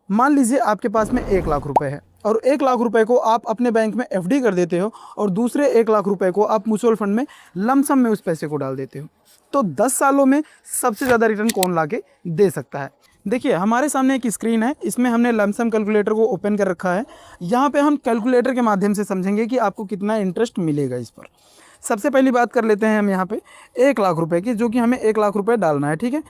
मान लीजिए आपके पास में 1 लाख रुपए है और 1 लाख रुपए को आप अपने बैंक में एफडी कर देते हो और दूसरे 1 लाख रुपए को आप म्यूचुअल फंड में लमसम में उस पैसे को डाल देते हो, तो 10 सालों में सबसे ज़्यादा रिटर्न कौन ला के दे सकता है। देखिए हमारे सामने एक स्क्रीन है, इसमें हमने लमसम कैलकुलेटर को ओपन कर रखा है। यहाँ पे हम कैलकुलेटर के माध्यम से समझेंगे कि आपको कितना इंटरेस्ट मिलेगा इस पर। सबसे पहली बात कर लेते हैं हम यहाँ पे 1 लाख रुपए की, जो कि हमें 1 लाख रुपए डालना है। ठीक है,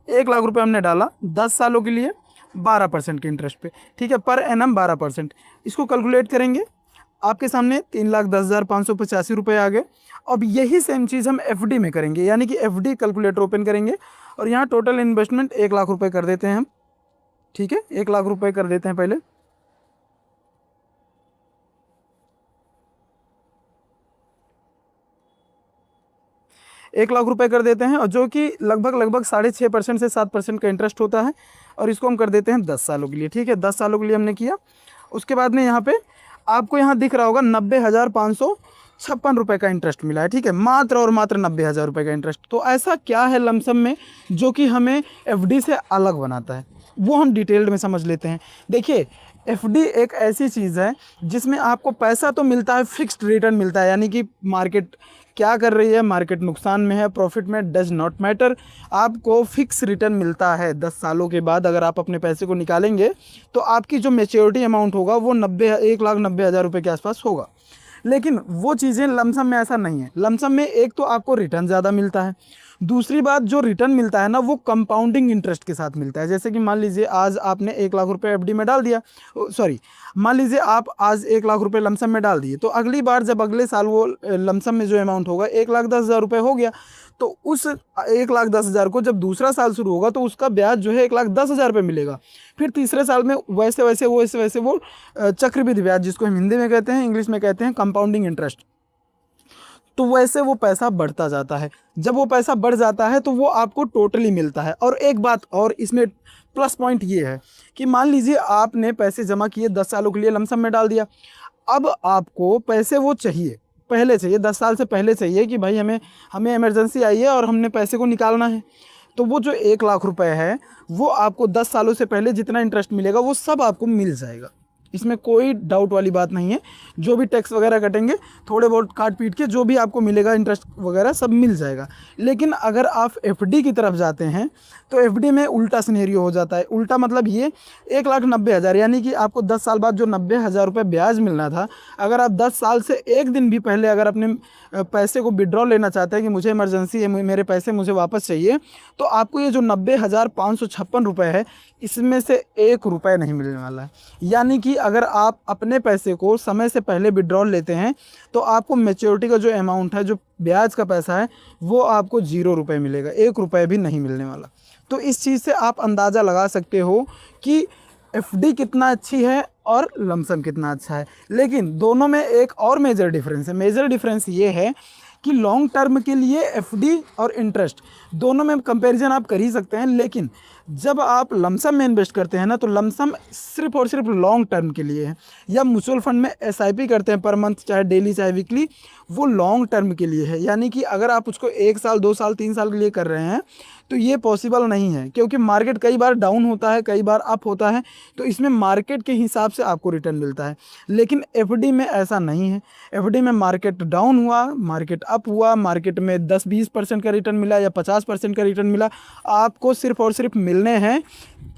1 लाख रुपए हमने डाला 10 सालों के लिए 12% के इंटरेस्ट पे। ठीक है, पर एनम 12%। इसको कैलकुलेट करेंगे, आपके सामने 3,10,585 रुपये आ गए। अब यही सेम चीज़ हम एफडी में करेंगे, यानी कि एफडी कैलकुलेटर ओपन करेंगे और यहाँ टोटल इन्वेस्टमेंट 1 लाख रुपए कर देते हैं हम। ठीक है, 1 लाख रुपए कर देते हैं पहले। एक लाख रुपए कर देते हैं, और जो कि लगभग 6.5% से 7% का इंटरेस्ट होता है। और इसको हम कर देते हैं 10 सालों के लिए। ठीक है, 10 सालों के लिए हमने किया। उसके बाद में यहाँ पे आपको यहाँ दिख रहा होगा 90,556 रुपये का इंटरेस्ट मिला है। ठीक है, मात्र और मात्र 90,000 रुपये का इंटरेस्ट। तो ऐसा क्या है लमसम में जो कि हमें एफडी से अलग बनाता है, वो हम डिटेल्ड में समझ लेते हैं। देखिए, एफडी एक ऐसी चीज़ है जिसमें आपको पैसा तो मिलता है, फिक्स्ड रिटर्न मिलता है, यानी कि मार्केट क्या कर रही है, मार्केट नुकसान में है, प्रॉफिट में, डज नॉट मैटर, आपको फिक्स रिटर्न मिलता है। 10 सालों के बाद अगर आप अपने पैसे को निकालेंगे तो आपकी जो मैच्योरिटी अमाउंट होगा वो 1,90,000 रुपये के आसपास होगा। लेकिन वो चीज़ें लमसम में ऐसा नहीं है। लमसम में एक तो आपको रिटर्न ज़्यादा मिलता है, दूसरी बात जो रिटर्न मिलता है ना वो कंपाउंडिंग इंटरेस्ट के साथ मिलता है। जैसे कि मान लीजिए आज आपने 1 लाख रुपए एफडी में डाल दिया, सॉरी मान लीजिए आप आज 1 लाख रुपए लमसम में डाल दिए, तो अगली बार जब अगले साल वो लमसम में जो अमाउंट होगा 1,10,000 रुपये हो गया, तो उस 1,10,000 को जब दूसरा साल शुरू होगा तो उसका ब्याज जो है 1,10,000 रुपये मिलेगा। फिर तीसरे साल में वैसे वैसे वो चक्रवृद्धि ब्याज, जिसको हम हिंदी में कहते हैं, इंग्लिश में कहते हैं कंपाउंडिंग इंटरेस्ट, तो वैसे वो पैसा बढ़ता जाता है। जब वो पैसा बढ़ जाता है तो वो आपको टोटली मिलता है। और एक बात और इसमें प्लस पॉइंट ये है कि मान लीजिए आपने पैसे जमा किए 10 सालों के लिए, लमसम में डाल दिया, अब आपको पैसे वो चाहिए, पहले चाहिए, 10 साल से पहले चाहिए कि भाई हमें इमरजेंसी आई है और हमने पैसे को निकालना है। तो वो जो 1 लाख रुपए है वो आपको 10 सालों से पहले जितना इंटरेस्ट मिलेगा वो सब आपको मिल जाएगा। इसमें कोई डाउट वाली बात नहीं है। जो भी टैक्स वगैरह कटेंगे, थोड़े बहुत काट पीट के जो भी आपको मिलेगा इंटरेस्ट वगैरह सब मिल जाएगा। लेकिन अगर आप एफडी की तरफ जाते हैं तो एफडी में उल्टा सिनेरियो हो जाता है। उल्टा मतलब ये 1,90,000, यानी कि आपको 10 साल बाद जो 90,000 रुपये ब्याज मिलना था, अगर आप 10 साल से एक दिन भी पहले अगर अपने पैसे को विड्रॉ लेना चाहते हैं कि मुझे इमरजेंसी है, मेरे पैसे मुझे वापस चाहिए, तो आपको ये जो 90,556 रुपये है इसमें से 1 रुपये नहीं मिलने वाला है। यानी कि अगर आप अपने पैसे को समय से पहले विड्रॉल लेते हैं तो आपको मैच्योरिटी का जो अमाउंट है, जो ब्याज का पैसा है, वो आपको 0 रुपये मिलेगा, 1 रुपये भी नहीं मिलने वाला। तो इस चीज़ से आप अंदाज़ा लगा सकते हो कि एफडी कितना अच्छी है और लमसम कितना अच्छा है। लेकिन दोनों में एक और मेजर डिफरेंस है। मेजर डिफरेंस ये है कि लॉन्ग टर्म के लिए एफडी और इंटरेस्ट दोनों में कंपैरिजन आप कर ही सकते हैं, लेकिन जब आप लमसम में इन्वेस्ट करते हैं ना, तो लमसम सिर्फ और सिर्फ लॉन्ग टर्म के लिए है। या म्यूचुअल फंड में एसआईपी करते हैं पर मंथ, चाहे डेली चाहे वीकली, वो लॉन्ग टर्म के लिए है। यानी कि अगर आप उसको 1 साल 2 साल 3 साल के लिए कर रहे हैं तो ये पॉसिबल नहीं है, क्योंकि मार्केट कई बार डाउन होता है, कई बार अप होता है, तो इसमें मार्केट के हिसाब से आपको रिटर्न मिलता है। लेकिन एफडी में ऐसा नहीं है। एफडी में मार्केट डाउन हुआ, मार्केट अप हुआ, मार्केट में 10-20% का रिटर्न मिला या 50% का रिटर्न मिला, आपको सिर्फ और सिर्फ मिलने हैं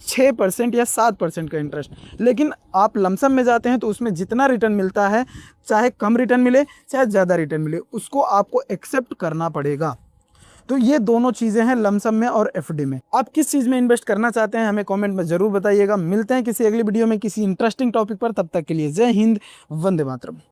6% या 7% का इंटरेस्ट। लेकिन आप लमसम में जाते हैं तो उसमें जितना रिटर्न मिलता है, चाहे कम रिटर्न मिले चाहे ज़्यादा रिटर्न मिले, उसको आपको एक्सेप्ट करना पड़ेगा। तो ये दोनों चीज़ें हैं लमसम में और एफडी में। आप किस चीज़ में इन्वेस्ट करना चाहते हैं हमें कमेंट में ज़रूर बताइएगा। मिलते हैं किसी अगली वीडियो में किसी इंटरेस्टिंग टॉपिक पर, तब तक के लिए जय हिंद, वंदे मातरम।